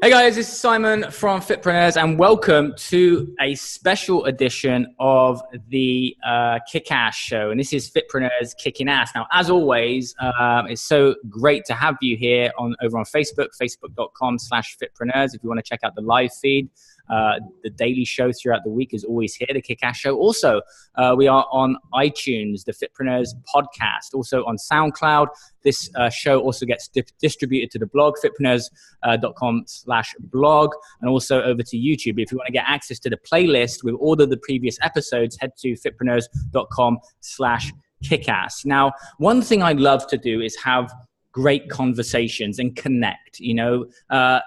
Hey guys, this is Simon from Fitpreneurs and welcome to a special edition of the Kick-Ass Show. And this is Fitpreneurs Kicking Ass. Now, as always, it's so great to have you here over on Facebook, facebook.com/Fitpreneurs. If you want to check out the live feed, the daily show throughout the week is always here, the Kick-Ass Show. Also, we are on iTunes, the Fitpreneurs podcast, also on SoundCloud. This show also gets distributed to the blog, fitpreneurs.com/blog, and also over to YouTube. If you want to get access to the playlist with all of the previous episodes, head to fitpreneurs.com/kickass. Now, one thing I love to do is have great conversations and connect. You know, I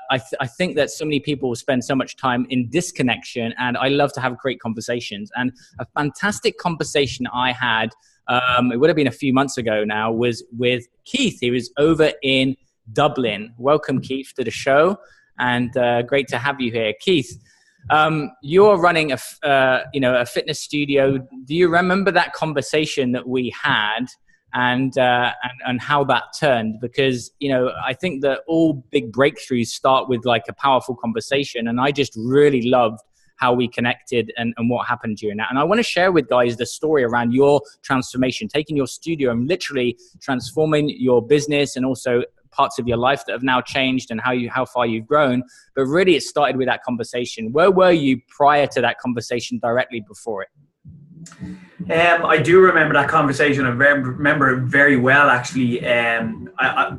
think that so many people spend so much time in disconnection, and I love to have great conversations. And a fantastic conversation I had, it would have been a few months ago now, was with Keith. He was over in Dublin. Welcome, Keith, to the show, and great to have you here. Keith, you're running a fitness studio. Do you remember that conversation that we had? And how that turned? Because, you know, I think that all big breakthroughs start with like a powerful conversation. And I just really loved how we connected and what happened during that. And I want to share with guys the story around your transformation, taking your studio and literally transforming your business and also parts of your life that have now changed and how far you've grown. But really it started with that conversation. Where were you prior to that conversation directly before it? I do remember that conversation. I remember it very well, actually.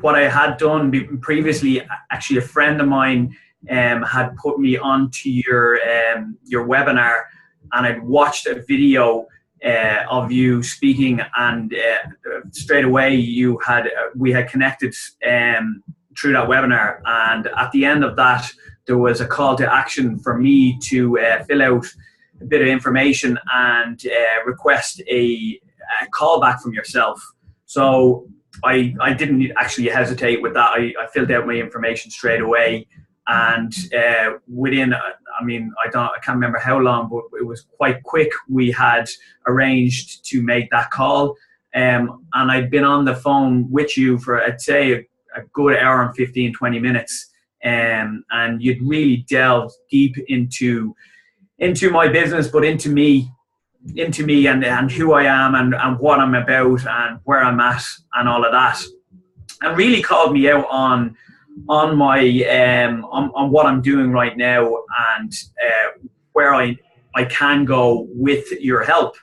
What I had done previously, actually, a friend of mine had put me onto your webinar, and I'd watched a video of you speaking, and straight away we had connected through that webinar. And at the end of that, there was a call to action for me to fill out a bit of information and request a call back from yourself. So I didn't actually hesitate with that. I filled out my information straight away, and within, I can't remember how long, but it was quite quick. We had arranged to make that call, and I'd been on the phone with you for, I'd say, a good hour and 15, 20 minutes, and you'd really delved deep into my business, but into me and who I am and what I'm about and where I'm at and all of that, and really called me out on my on what I'm doing right now and where I can go with your help.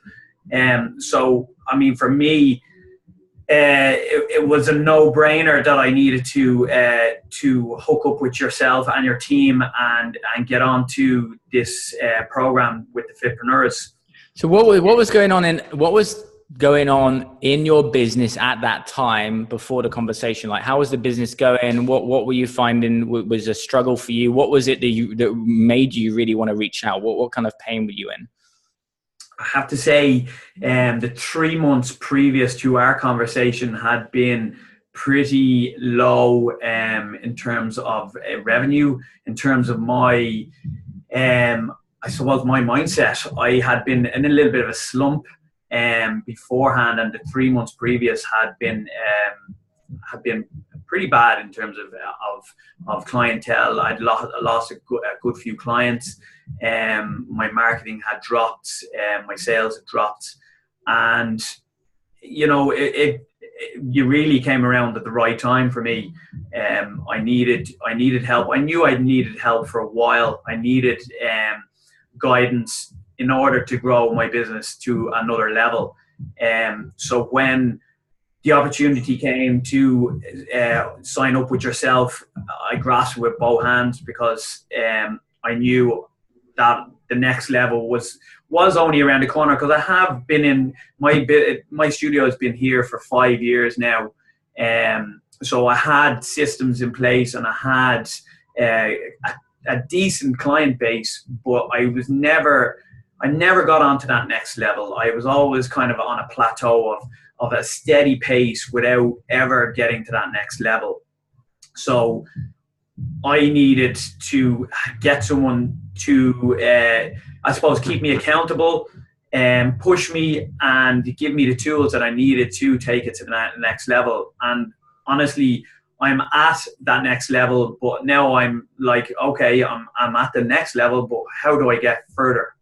So I mean, for me, it was a no-brainer that I needed to hook up with yourself and your team and get onto this program with the Fitpreneurs. So what was going on in your business at that time before the conversation? Like, how was the business going? What were you finding was a struggle for you? What was it that made you really want to reach out? What kind of pain were you in? I have to say, the 3 months previous to our conversation had been pretty low in terms of revenue, in terms of my, I suppose, my mindset. I had been in a little bit of a slump beforehand, and the 3 months previous had been pretty bad in terms of clientele. I'd lost a good few clients. My marketing had dropped, my sales had dropped, and you know, you really came around at the right time for me. I needed help. I knew I needed help for a while. I needed guidance in order to grow my business to another level. So when the opportunity came to sign up with yourself, I grasped it with both hands, because I knew that the next level was only around the corner, because I have been in my studio has been here for 5 years now. So I had systems in place, and I had a decent client base, but I never got onto that next level. I was always kind of on a plateau of a steady pace without ever getting to that next level. So I needed to get someone to, I suppose, keep me accountable and push me and give me the tools that I needed to take it to the next level. And honestly, I'm at that next level, but now I'm like, okay, I'm at the next level, but how do I get further?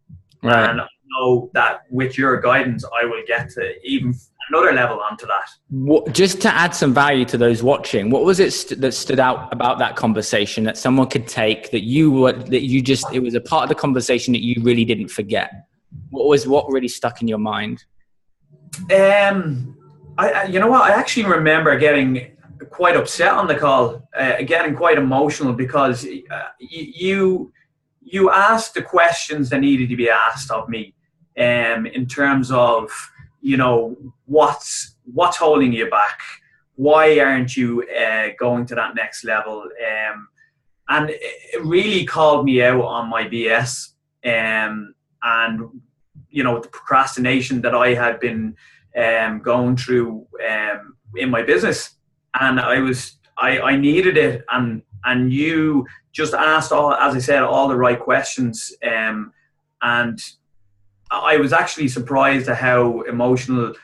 Right. And I know that with your guidance, I will get to even another level onto that. Just to add some value to those watching, what was it that stood out about that conversation that someone could take that it was a part of the conversation that you really didn't forget? What really stuck in your mind? You know what? I actually remember getting quite upset on the call, getting quite emotional because you asked the questions that needed to be asked of me, in terms of, you know, what's holding you back? Why aren't you going to that next level? And it really called me out on my BS, and you know, the procrastination that I had been going through in my business, and I needed it, and you just asked as I said, all the right questions, and I was actually surprised at how emotional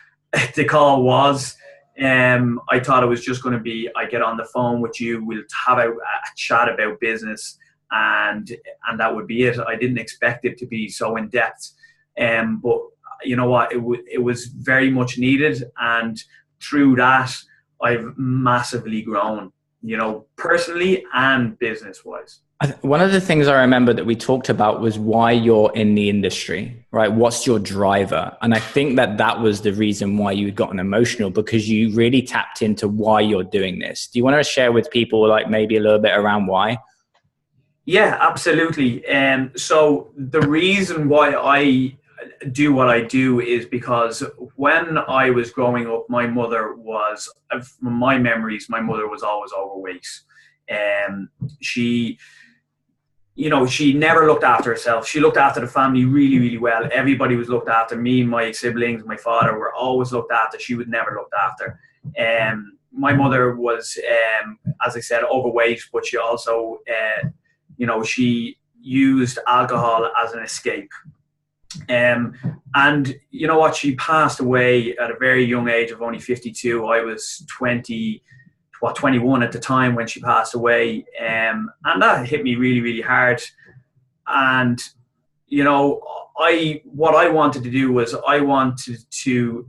the call was. I thought it was just going to be, I get on the phone with you, we'll have a chat about business, and that would be it. I didn't expect it to be so in depth, but you know what, it was very much needed, and through that I've massively grown, you know, personally and business wise. One of the things I remember that we talked about was why you're in the industry, right? What's your driver? And I think that was the reason why you had gotten emotional, because you really tapped into why you're doing this. Do you want to share with people like maybe a little bit around why? Yeah, absolutely. So the reason why I do what I do is because when I was growing up, my mother was, from my memories, my mother was always overweight. She, you know, she never looked after herself. She looked after the family really, really well. Everybody was looked after. Me and my siblings, my father were always looked after. She was never looked after. My mother was, as I said, overweight, but she also, you know, she used alcohol as an escape. And you know what, she passed away at a very young age of only 52. I was 21 at the time when she passed away, and that hit me really, really hard. And you know, what I wanted to do was I wanted to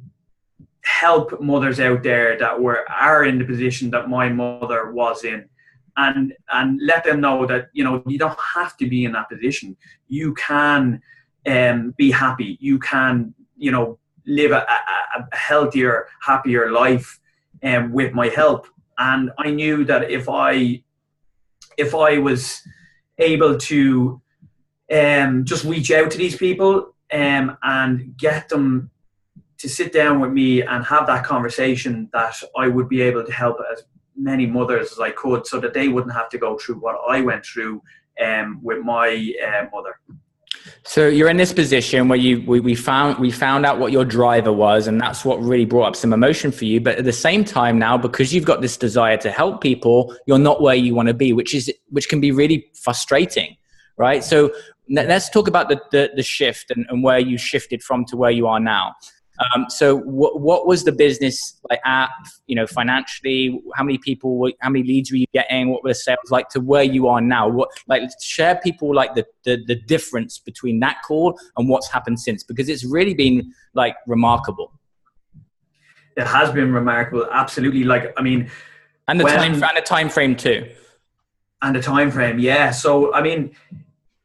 help mothers out there that are in the position that my mother was in, and let them know that, you know, you don't have to be in that position. You can be happy. You can, you know, live a healthier, happier life with my help. And I knew that if I was able to just reach out to these people and get them to sit down with me and have that conversation, that I would be able to help as many mothers as I could, so that they wouldn't have to go through what I went through with my mother. So you're in this position where we found out what your driver was, and that's what really brought up some emotion for you. But at the same time now, because you've got this desire to help people, you're not where you want to be, which can be really frustrating, right? So let's talk about the shift and where you shifted from to where you are now. So what was the business like at, you know, financially? How many leads were you getting? What were the sales like to where you are now? Share people like the difference between that call and what's happened since, because it's really been like remarkable. It has been remarkable. Absolutely. Like, I mean, and the time frame too. And the time frame. Yeah. So, I mean,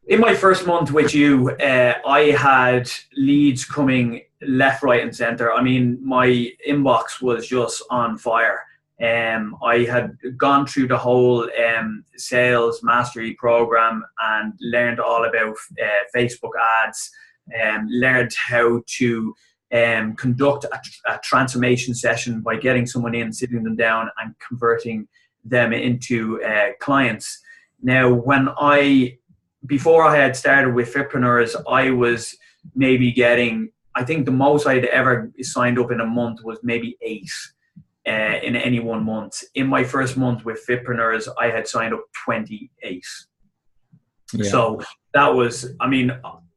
in my first month with you, I had leads coming left, right, and center. I mean, my inbox was just on fire. I had gone through the whole sales mastery program and learned all about Facebook ads, and learned how to conduct a transformation session by getting someone in, sitting them down, and converting them into clients. Now, before I had started with Fitpreneurs, I was maybe getting, I think the most I'd ever signed up in a month was maybe 8 in any one month. In my first month with Fitpreneurs, I had signed up 28. Yeah. So that was, I mean,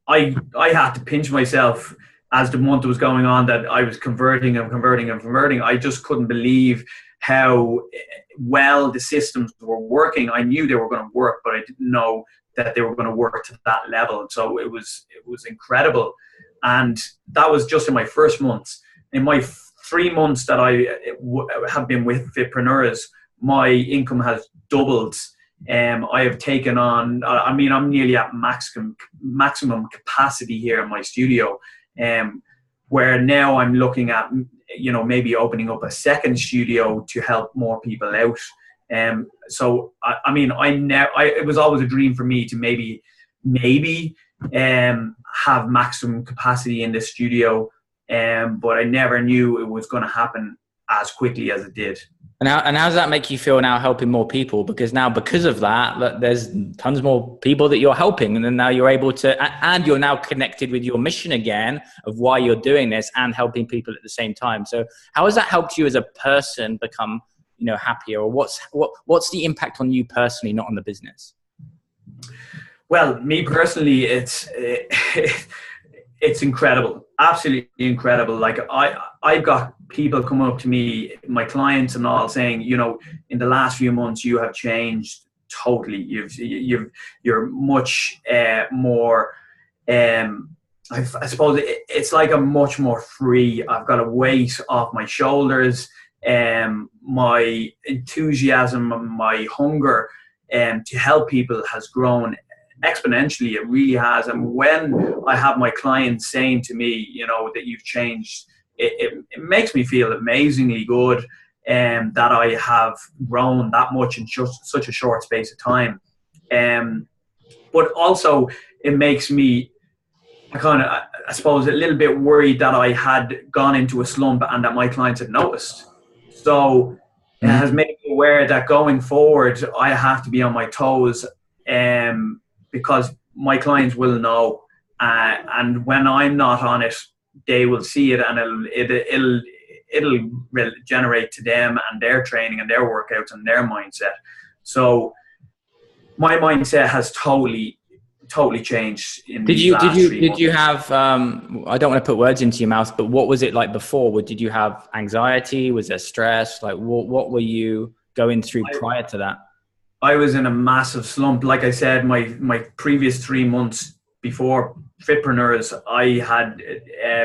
I had to pinch myself as the month was going on that I was converting. I just couldn't believe how well the systems were working. I knew they were going to work, but I didn't know that they were going to work to that level. So it was incredible. And that was just in my first months. In my 3 months that I have been with Fitpreneurs, my income has doubled. I have taken on, I mean, I'm nearly at maximum capacity here in my studio, where now I'm looking at, you know, maybe opening up a second studio to help more people out. So I mean, it was always a dream for me to maybe have maximum capacity in the studio, but I never knew it was going to happen as quickly as it did. And how does that make you feel now, helping more people? Because now, because of that, there's tons more people that you're helping, and then now you're able to, and you're now connected with your mission again of why you're doing this and helping people at the same time. So how has that helped you as a person become, you know, happier? Or what's the impact on you personally, not on the business? Well, me personally, it's incredible, absolutely incredible. Like I've got people coming up to me, my clients and all, saying, you know, in the last few months you have changed totally. You're much more. I suppose it's like I'm much more free. I've got a weight off my shoulders. My enthusiasm, my hunger, to help people has grown exponentially. It really has. And when I have my clients saying to me, you know, that you've changed, it makes me feel amazingly good, that I have grown that much in just such a short space of time. But also it makes me I suppose a little bit worried that I had gone into a slump and that my clients had noticed. So it has made me aware that going forward I have to be on my toes, because my clients will know, and when I'm not on it, they will see it, and it'll generate to them and their training and their workouts and their mindset. So my mindset has totally changed. Did you have I don't want to put words into your mouth, but what was it like before? Did you have anxiety? Was there stress? Like what were you going through prior to that? I was in a massive slump. Like I said, my previous 3 months before Fitpreneurs, I had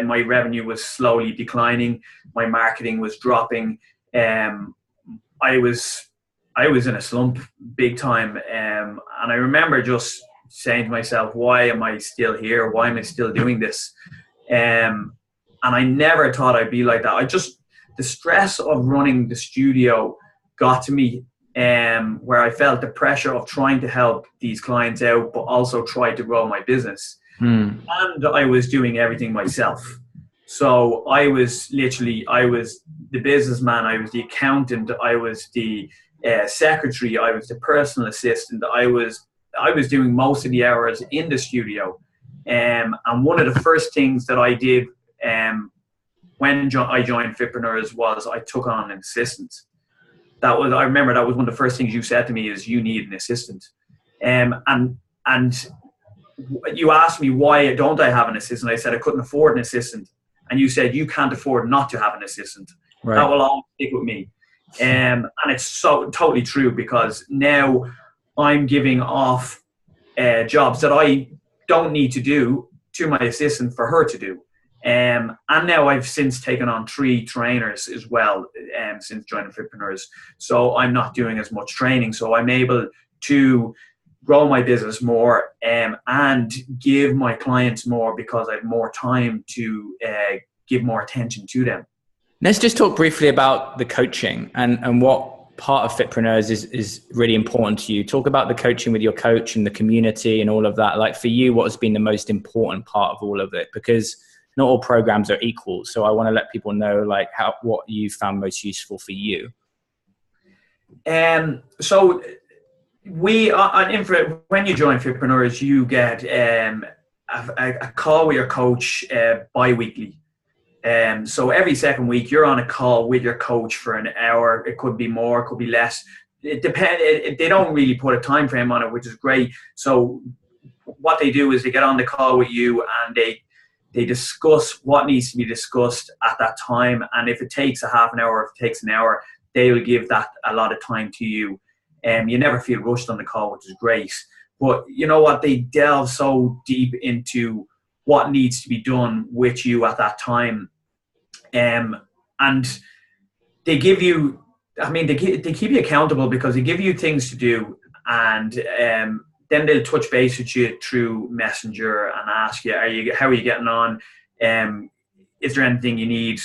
my revenue was slowly declining. My marketing was dropping. I was in a slump big time. And I remember just saying to myself, why am I still here? Why am I still doing this? And I never thought I'd be like that. The stress of running the studio got to me, where I felt the pressure of trying to help these clients out, but also try to grow my business. And I was doing everything myself. So I was the businessman, I was the accountant, I was the secretary, I was the personal assistant, I was doing most of the hours in the studio. And one of the first things that I did when I joined Fitpreneurs was I took on an assistant. I remember that was one of the first things you said to me is, you need an assistant. And you asked me, why don't I have an assistant? I said I couldn't afford an assistant. And you said, you can't afford not to have an assistant. Right. That will always stick with me. And it's so totally true, because now I'm giving off jobs that I don't need to do to my assistant for her to do. And now I've since taken on 3 trainers as well, since joining Fitpreneurs. So I'm not doing as much training. So I'm able to grow my business more, and give my clients more, because I have more time to give more attention to them. Let's just talk briefly about the coaching and what part of Fitpreneurs is really important to you. Talk about the coaching with your coach and the community and all of that. Like for you, what has been the most important part of all of it? Because not all programs are equal. So I want to let people know like what you found most useful for you. So when you join Fitpreneurs, you get a call with your coach bi-weekly. So every second week you're on a call with your coach for an hour. It could be more, it could be less. It depends. They don't really put a time frame on it, which is great. So what they do is they get on the call with you and they discuss what needs to be discussed at that time. And if it takes a half an hour, if it takes an hour, they will give that a lot of time to you. You never feel rushed on the call, which is great. But you know what? They delve so deep into what needs to be done with you at that time. And they give you, I mean, they keep you accountable because they give you things to do. And then they'll touch base with you through Messenger and ask you, how are you getting on? Is there anything you need?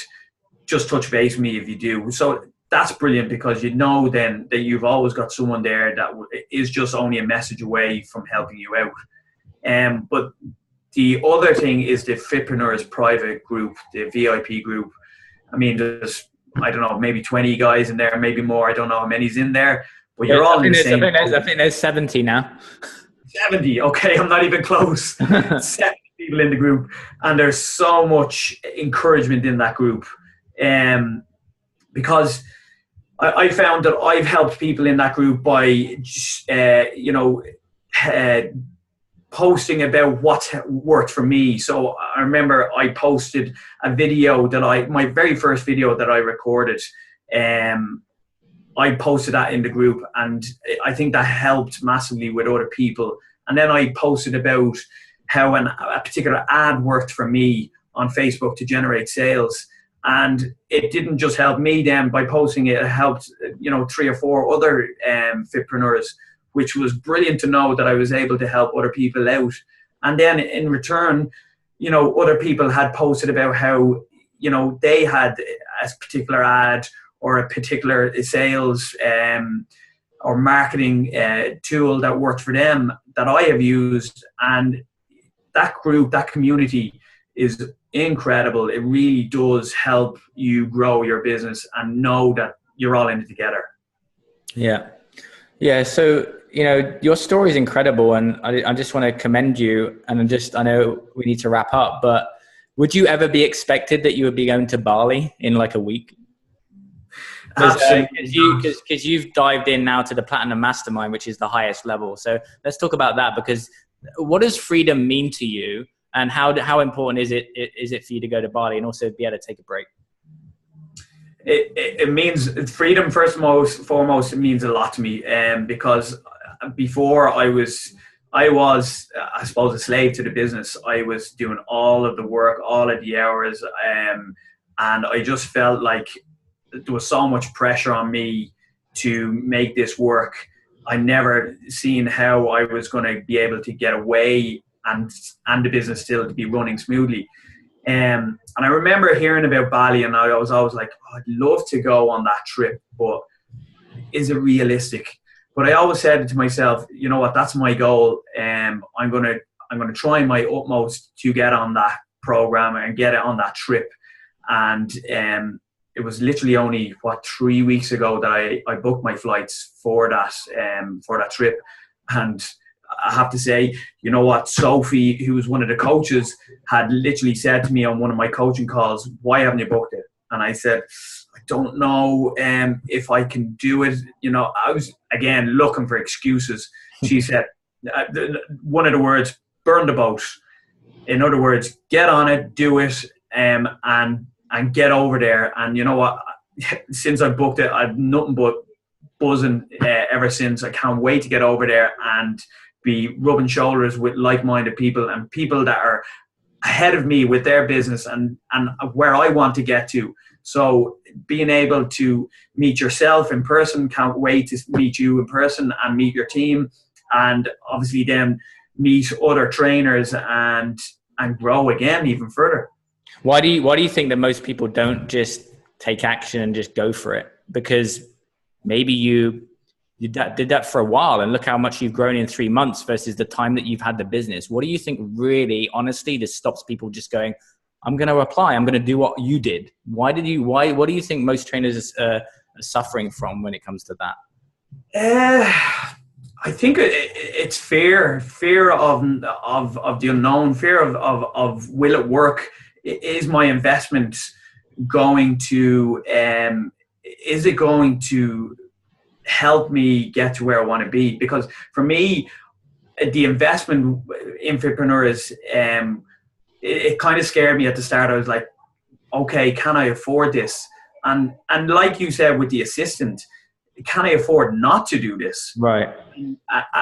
Just touch base with me if you do. So that's brilliant because you know then that you've always got someone there that is just only a message away from helping you out. But the other thing is the Fitpreneurs private group, the VIP group. I mean, there's, I don't know, maybe 20 guys in there, maybe more. I don't know how many's in there, but you're all in the same. I think there's 70 now. 70, okay, I'm not even close. 70 people in the group, and there's so much encouragement in that group. Because I found that I've helped people in that group by, posting about what worked for me. So I remember I posted a video my very first video that I recorded. I posted that in the group, and I think that helped massively with other people. And then I posted about how a particular ad worked for me on Facebook to generate sales. And it didn't just help me then by posting it, it helped, 3 or 4 other Fitpreneurs, which was brilliant to know that I was able to help other people out. And then in return, other people had posted about how, they had a particular ad or a particular sales or marketing tool that worked for them that I have used. And that group, that community is incredible. It really does help you grow your business and know that you're all in it together. Yeah. Yeah. So, your story is incredible, and I just want to commend you. And I know we need to wrap up, but would you ever be expected that you would be going to Bali in like a week? Because you've dived in now to the Platinum Mastermind, which is the highest level. So let's talk about that, because what does freedom mean to you, and how important is it for you to go to Bali and also be able to take a break? It means freedom, first and foremost. It means a lot to me, because before I was, I suppose, a slave to the business. I was doing all of the work, all of the hours, and I just felt like there was so much pressure on me to make this work. I never seen how I was going to be able to get away and the business still to be running smoothly. And I remember hearing about Bali, and I was always like, I'd love to go on that trip, but is it realistic? But I always said to myself, you know what, that's my goal. I'm gonna try my utmost to get on that program and get it on that trip. And it was literally only 3 weeks ago that I booked my flights for that trip. And I have to say, you know what, Sophie, who was one of the coaches, had literally said to me on one of my coaching calls, why haven't you booked it? And I said, I don't know if I can do it. I was, again, looking for excuses. She said, one of the words, burn the boat. In other words, get on it, do it, and get over there. And you know what, since I booked it, I've nothing but buzzing ever since. I can't wait to get over there and be rubbing shoulders with like-minded people and people that are ahead of me with their business and where I want to get to. So being able to meet yourself in person, can't wait to meet you in person and meet your team, and obviously then meet other trainers and grow again even further. Why do you think that most people don't just take action and just go for it? Because maybe you did that for a while, and look how much you've grown in 3 months versus the time that you've had the business. What do you think really, honestly, this stops people just going, I'm going to apply, I'm going to do what you did? What do you think most trainers are suffering from when it comes to that? I think it's fear of the unknown, fear of will it work? Is my investment going to, is it going to help me get to where I want to be? Because for me, the investment in Fitpreneurs, it kind of scared me at the start. I was like, okay, can I afford this? And like you said with the assistant, can I afford not to do this? Right.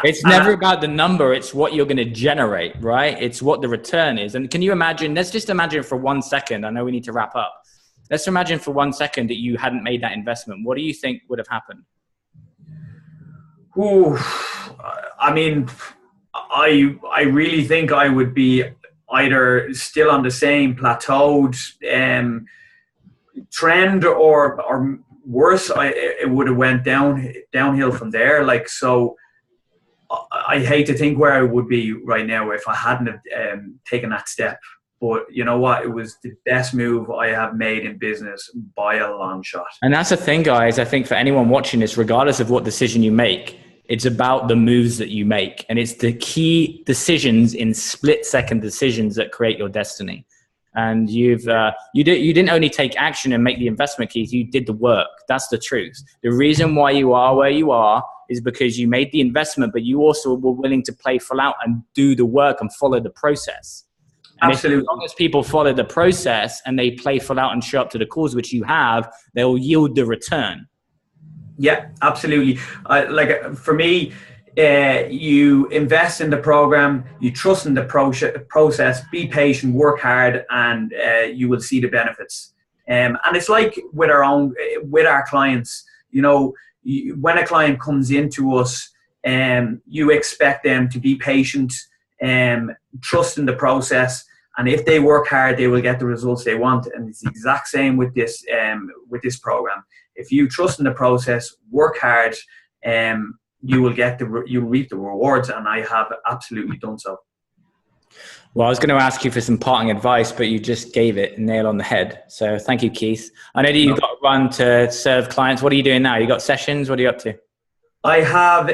It's never about the number. It's what you're going to generate, right? It's what the return is. And can you imagine, let's just imagine for 1 second, I know we need to wrap up. Let's imagine for 1 second that you hadn't made that investment. What do you think would have happened? Ooh, I mean, I really think I would be either still on the same plateaued trend or worse. It would have went downhill from there. Like, so I hate to think where I would be right now if I hadn't taken that step. But you know what? It was the best move I have made in business by a long shot. And that's the thing, guys. I think for anyone watching this, regardless of what decision you make, it's about the moves that you make. And it's the key decisions in split-second decisions that create your destiny. And you didn't only take action and make the investment, Keith. You did the work. That's the truth. The reason why you are where you are is because you made the investment, but you also were willing to play full out and do the work and follow the process. And absolutely. As long as people follow the process and they play full out and show up to the cause, which you have, they'll yield the return. Yeah, absolutely. Like for me, you invest in the program, you trust in the process, be patient, work hard, and you will see the benefits. And it's like with our clients, you know, when a client comes into us, you expect them to be patient, trust in the process, and if they work hard, they will get the results they want. And it's the exact same with this program. If you trust in the process, work hard, you will you'll reap the rewards, and I have absolutely done so. Well, I was going to ask you for some parting advice, but you just gave it nail on the head. So thank you, Keith. I know that you've got to run to serve clients. What are you doing now? You got sessions? What are you up to? I have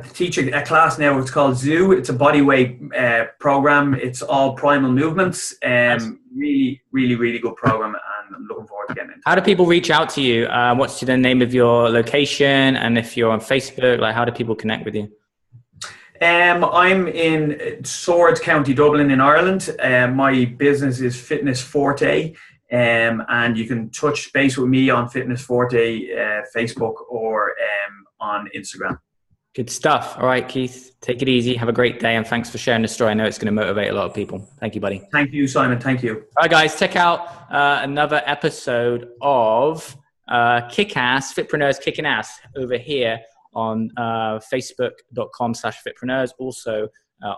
to teach a class now. It's called Zoo. It's a bodyweight program. It's all primal movements. Nice. Really, really, really good program, and I'm looking forward to getting into it. How do people reach out to you? What's the name of your location? And if you're on Facebook, like, how do people connect with you? I'm in Swords, County Dublin in Ireland. My business is Fitness Forte. And you can touch base with me on Fitness Forte, Facebook, or on Instagram. Good stuff. All right, Keith, take it easy. Have a great day. And thanks for sharing the story. I know it's going to motivate a lot of people. Thank you, buddy. Thank you, Simon. Thank you. All right, guys, check out another episode of Kick-Ass, Fitpreneurs Kicking Ass over here on facebook.com/Fitpreneurs. Also,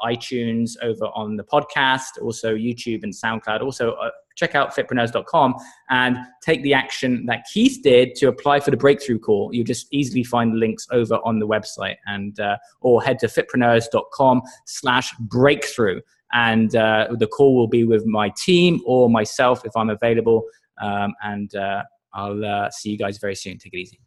iTunes over on the podcast, also YouTube and SoundCloud. Also, check out fitpreneurs.com and take the action that Keith did to apply for the breakthrough call. You'll just easily find the links over on the website, and or head to fitpreneurs.com/breakthrough. And the call will be with my team or myself if I'm available. And I'll see you guys very soon. Take it easy.